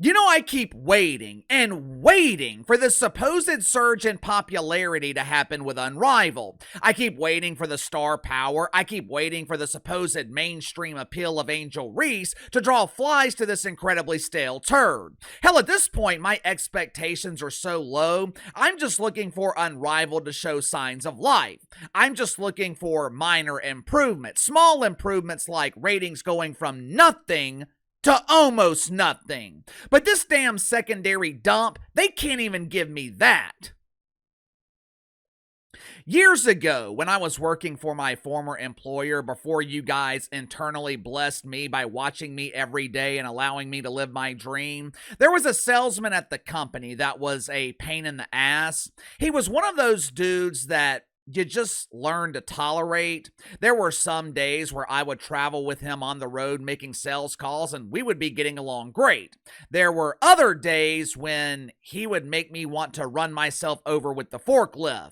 I keep waiting and waiting for this supposed surge in popularity to happen with Unrivaled. I keep waiting for the star power. I keep waiting for the supposed mainstream appeal of Angel Reese to draw flies to this incredibly stale turd. Hell, at this point, my expectations are so low, I'm just looking for Unrivaled to show signs of life. I'm just looking for minor improvements, small improvements like ratings going from nothing to almost nothing. But this damn secondary dump, they can't even give me that. Years ago, when I was working for my former employer, before you guys internally blessed me by watching me every day and allowing me to live my dream, there was a salesman at the company that was a pain in the ass. He was one of those dudes that you just learn to tolerate. There were some days where I would travel with him on the road making sales calls and we would be getting along great. There were other days when he would make me want to run myself over with the forklift.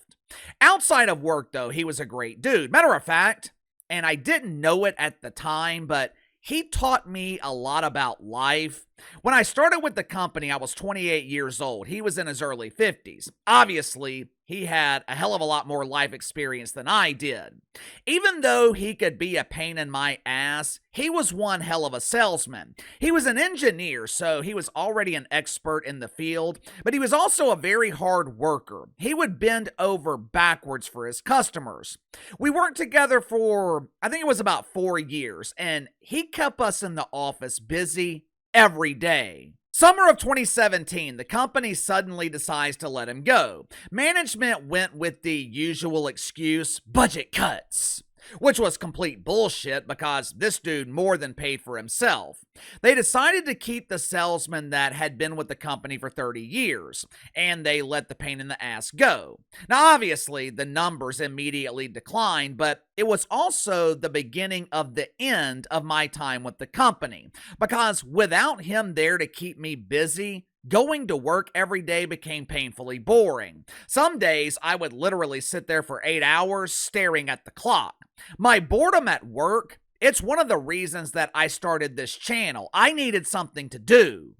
Outside of work, though, he was a great dude. Matter of fact, and I didn't know it at the time, but he taught me a lot about life. When I started with the company, I was 28 years old. He was in his early 50s. Obviously, he had a hell of a lot more life experience than I did. Even though he could be a pain in my ass, he was one hell of a salesman. He was an engineer, so he was already an expert in the field, but he was also a very hard worker. He would bend over backwards for his customers. We worked together for, I think it was about 4 years, and he kept us in the office busy every day. Summer of 2017, the company suddenly decides to let him go. Management went with the usual excuse, budget cuts, which was complete bullshit because this dude more than paid for himself. They decided to keep the salesman that had been with the company for 30 years, and they let the pain in the ass go. Now, obviously, the numbers immediately declined, but it was also the beginning of the end of my time with the company, because without him there to keep me busy, going to work every day became painfully boring. Some days I would literally sit there for 8 hours staring at the clock. My boredom at work, it's one of the reasons that I started this channel. I needed something to do.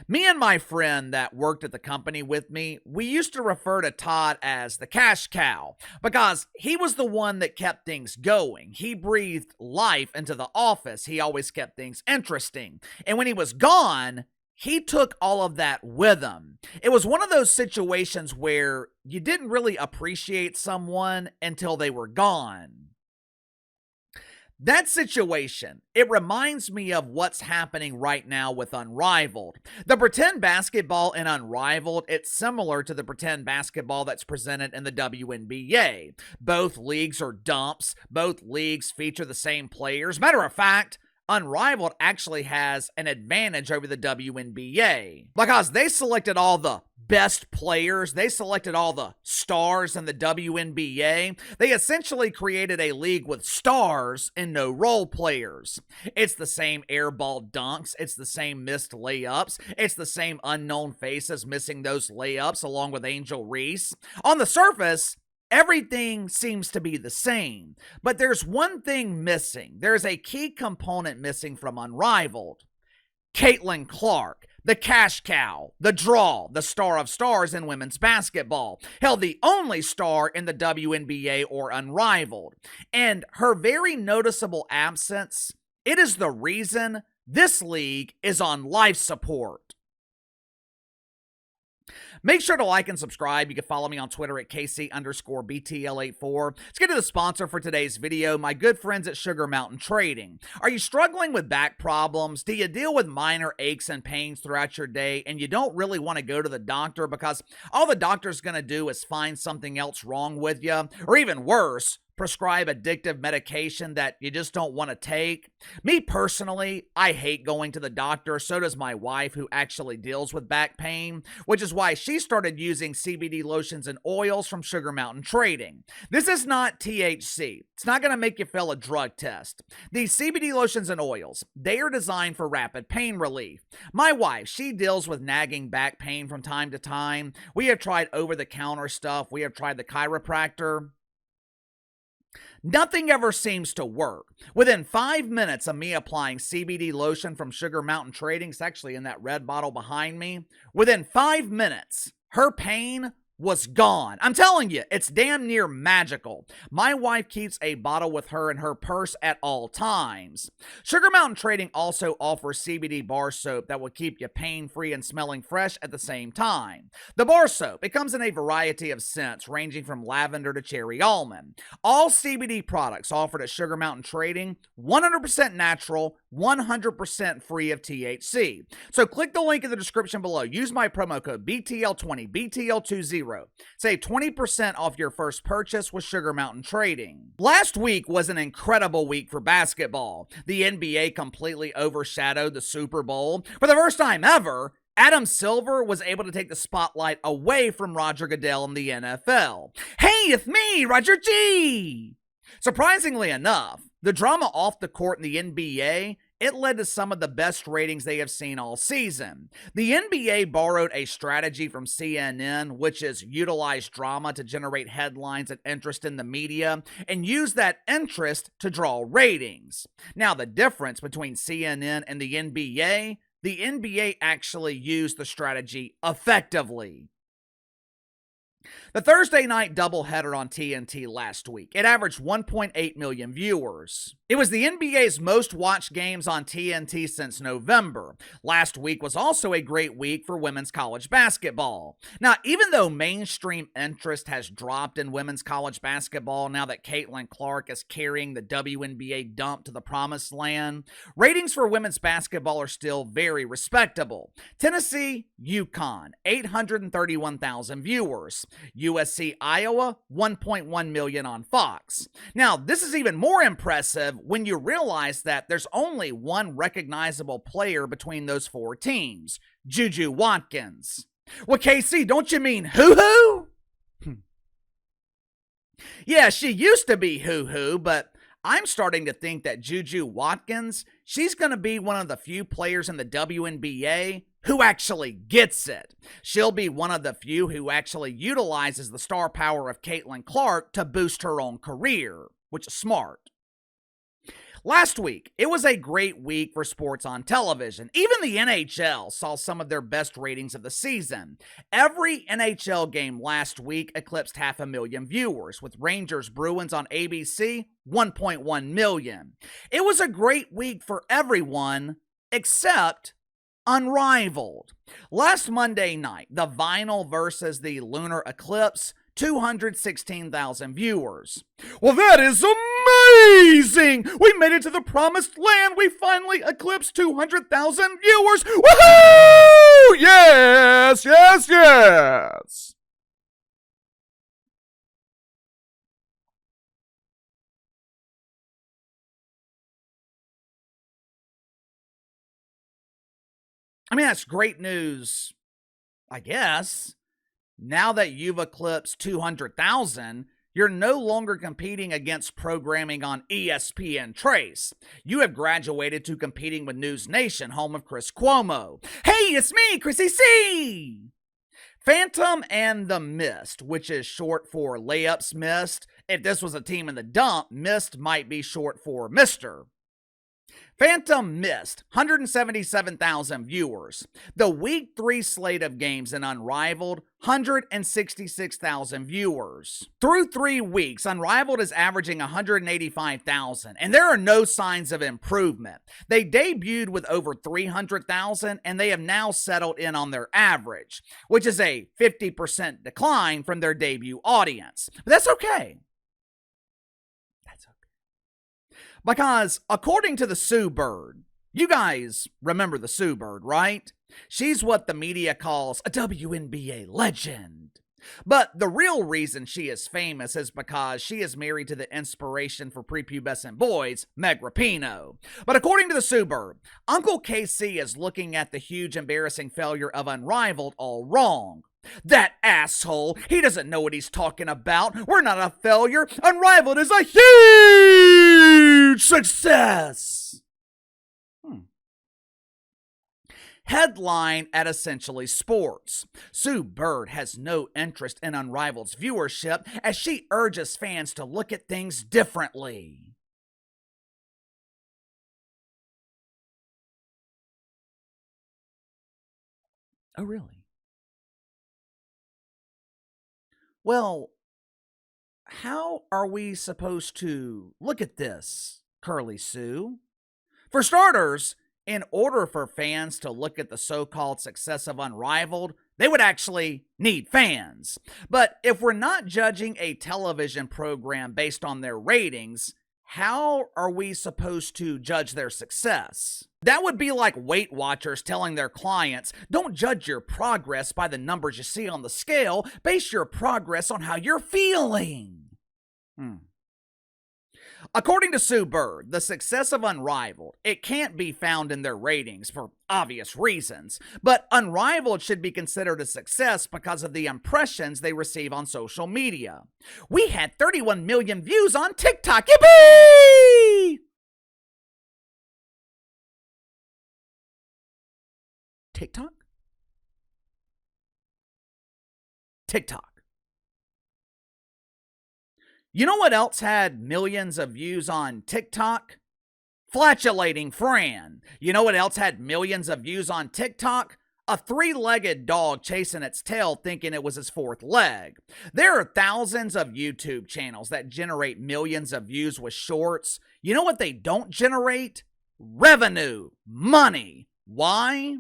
Me and my friend that worked at the company with me, we used to refer to Todd as the cash cow because he was the one that kept things going. He breathed life into the office. He always kept things interesting. And when he was gone, he took all of that with him. It was one of those situations where you didn't really appreciate someone until they were gone. That situation, it reminds me of what's happening right now with Unrivaled. The pretend basketball in Unrivaled, it's similar to the pretend basketball that's presented in the WNBA. Both leagues are dumps. Both leagues feature the same players. Matter of fact, Unrivaled actually has an advantage over the WNBA because they selected all the best players. They selected all the stars in the WNBA. They essentially created a league with stars and no role players. It's the same airball dunks. It's the same missed layups. It's the same unknown faces missing those layups along with Angel Reese. On the surface, everything seems to be the same, but there's one thing missing. There's a key component missing from Unrivaled. Caitlin Clark, the cash cow, the draw, the star of stars in women's basketball. Hell, the only star in the WNBA or Unrivaled. And her very noticeable absence, it is the reason this league is on life support. Make sure to like and subscribe. You can follow me on Twitter at KC_BTL84. Let's get to the sponsor for today's video, my good friends at Sugar Mountain Trading. Are you struggling with back problems? Do you deal with minor aches and pains throughout your day and you don't really want to go to the doctor because all the doctor's going to do is find something else wrong with you? Or even worse, prescribe addictive medication that you just don't want to take. Me personally, I hate going to the doctor. So does my wife, who actually deals with back pain, which is why she started using CBD lotions and oils from Sugar Mountain Trading. This is not THC. It's not going to make you fail a drug test. These CBD lotions and oils, they are designed for rapid pain relief. My wife, she deals with nagging back pain from time to time. We have tried over-the-counter stuff. We have tried the chiropractor. Nothing ever seems to work. Within 5 minutes of me applying CBD lotion from Sugar Mountain Trading, it's actually in that red bottle behind me, within 5 minutes, her pain was gone. I'm telling you, it's damn near magical. My wife keeps a bottle with her in her purse at all times. Sugar Mountain Trading also offers CBD bar soap that will keep you pain-free and smelling fresh at the same time. The bar soap, it comes in a variety of scents ranging from lavender to cherry almond. All CBD products offered at Sugar Mountain Trading, 100% natural, 100% free of THC. So click the link in the description below. Use my promo code BTL20, BTL20. Save 20% off your first purchase with Sugar Mountain Trading. Last week was an incredible week for basketball. The NBA completely overshadowed the Super Bowl. For the first time ever, Adam Silver was able to take the spotlight away from Roger Goodell in the NFL. Hey, it's me, Roger G! Surprisingly enough, the drama off the court in the NBA, it led to some of the best ratings they have seen all season. The NBA borrowed a strategy from CNN, which is utilize drama to generate headlines and interest in the media, and use that interest to draw ratings. Now, the difference between CNN and the NBA actually used the strategy effectively. The Thursday night doubleheader on TNT last week, it averaged 1.8 million viewers. It was the NBA's most watched games on TNT since November. Last week was also a great week for women's college basketball. Now, even though mainstream interest has dropped in women's college basketball now that Caitlin Clark is carrying the WNBA dump to the promised land, ratings for women's basketball are still very respectable. Tennessee, UConn, 831,000 viewers. USC, Iowa, 1.1 million on Fox. Now, this is even more impressive when you realize that there's only one recognizable player between those four teams, Juju Watkins. Well, KC, don't you mean hoo-hoo? Yeah, she used to be hoo-hoo, but I'm starting to think that Juju Watkins, she's going to be one of the few players in the WNBA who actually gets it. She'll be one of the few who actually utilizes the star power of Caitlin Clark to boost her own career, which is smart. Last week, it was a great week for sports on television. Even the NHL saw some of their best ratings of the season. Every NHL game last week eclipsed 500,000 viewers, with Rangers Bruins on ABC, 1.1 million. It was a great week for everyone except Unrivaled. Last Monday night, the Vinyl versus the Lunar Eclipse, 216,000 viewers. Well, that is amazing! We made it to the promised land! We finally eclipsed 200,000 viewers! Woohoo! Yes, yes, yes! I mean, that's great news, I guess. Now that you've eclipsed 200,000, you're no longer competing against programming on ESPN Trace. You have graduated to competing with News Nation, home of Chris Cuomo. Hey, it's me, Chrissy C! Phantom and the Mist, which is short for Layups Missed. If this was a team in the dump, Mist might be short for Mister. Phantom missed 177,000 viewers. The Week 3 slate of games in Unrivaled, 166,000 viewers. Through 3 weeks, Unrivaled is averaging 185,000, and there are no signs of improvement. They debuted with over 300,000, and they have now settled in on their average, which is a 50% decline from their debut audience. But that's okay. Because, according to the Sue Bird, you guys remember the Sue Bird, right? She's what the media calls a WNBA legend. But the real reason she is famous is because she is married to the inspiration for prepubescent boys, Meg Rapinoe. But according to the Sue Bird, Uncle KC is looking at the huge embarrassing failure of Unrivaled all wrong. That asshole, he doesn't know what he's talking about. We're not a failure. Unrivaled is a huge success. Headline at Essentially Sports. Sue Bird has no interest in Unrivaled's viewership as she urges fans to look at things differently. Oh, really? Well, how are we supposed to look at this, Curly Sue? For starters, in order for fans to look at the so-called success of Unrivaled, they would actually need fans. But if we're not judging a television program based on their ratings, how are we supposed to judge their success? That would be like Weight Watchers telling their clients, don't judge your progress by the numbers you see on the scale, base your progress on how you're feeling. According to Sue Bird, the success of Unrivaled, it can't be found in their ratings for obvious reasons, but Unrivaled should be considered a success because of the impressions they receive on social media. We had 31 million views on TikTok. Yippee! TikTok? TikTok. You know what else had millions of views on TikTok? Flatulating Fran. You know what else had millions of views on TikTok? A three-legged dog chasing its tail thinking it was his fourth leg. There are thousands of YouTube channels that generate millions of views with shorts. You know what they don't generate? Revenue. Money. Why?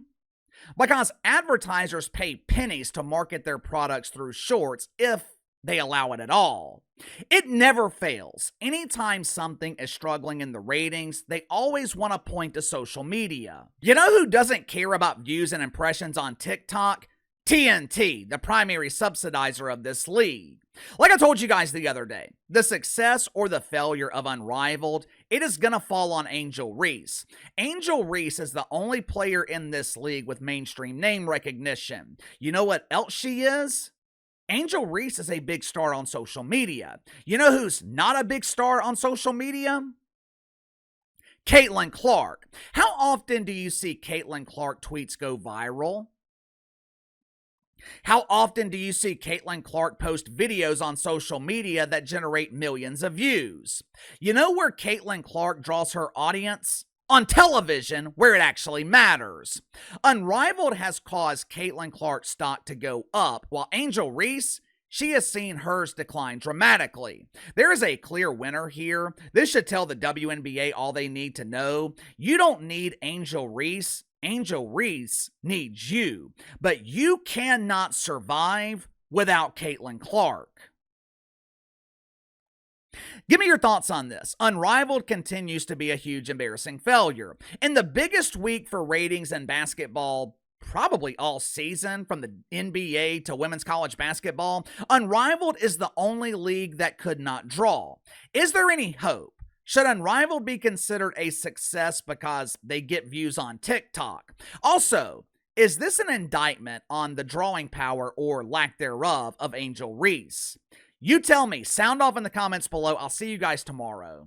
Because advertisers pay pennies to market their products through shorts if they allow it at all. It never fails. Anytime something is struggling in the ratings, they always want to point to social media. You know who doesn't care about views and impressions on TikTok? TNT, the primary subsidizer of this league. Like I told you guys the other day, the success or the failure of Unrivaled, it is going to fall on Angel Reese. Angel Reese is the only player in this league with mainstream name recognition. You know what else she is? Angel Reese is a big star on social media. You know who's not a big star on social media? Caitlin Clark. How often do you see Caitlin Clark tweets go viral? How often do you see Caitlin Clark post videos on social media that generate millions of views? You know where Caitlin Clark draws her audience? On television, where it actually matters. Unrivaled has caused Caitlin Clark's stock to go up, while Angel Reese, she has seen hers decline dramatically. There is a clear winner here. This should tell the WNBA all they need to know. You don't need Angel Reese. Angel Reese needs you. But you cannot survive without Caitlin Clark. Give me your thoughts on this. Unrivaled continues to be a huge embarrassing failure. In the biggest week for ratings in basketball, probably all season, from the NBA to women's college basketball, Unrivaled is the only league that could not draw. Is there any hope? Should Unrivaled be considered a success because they get views on TikTok? Also, is this an indictment on the drawing power or lack thereof of Angel Reese? You tell me. Sound off in the comments below. I'll see you guys tomorrow.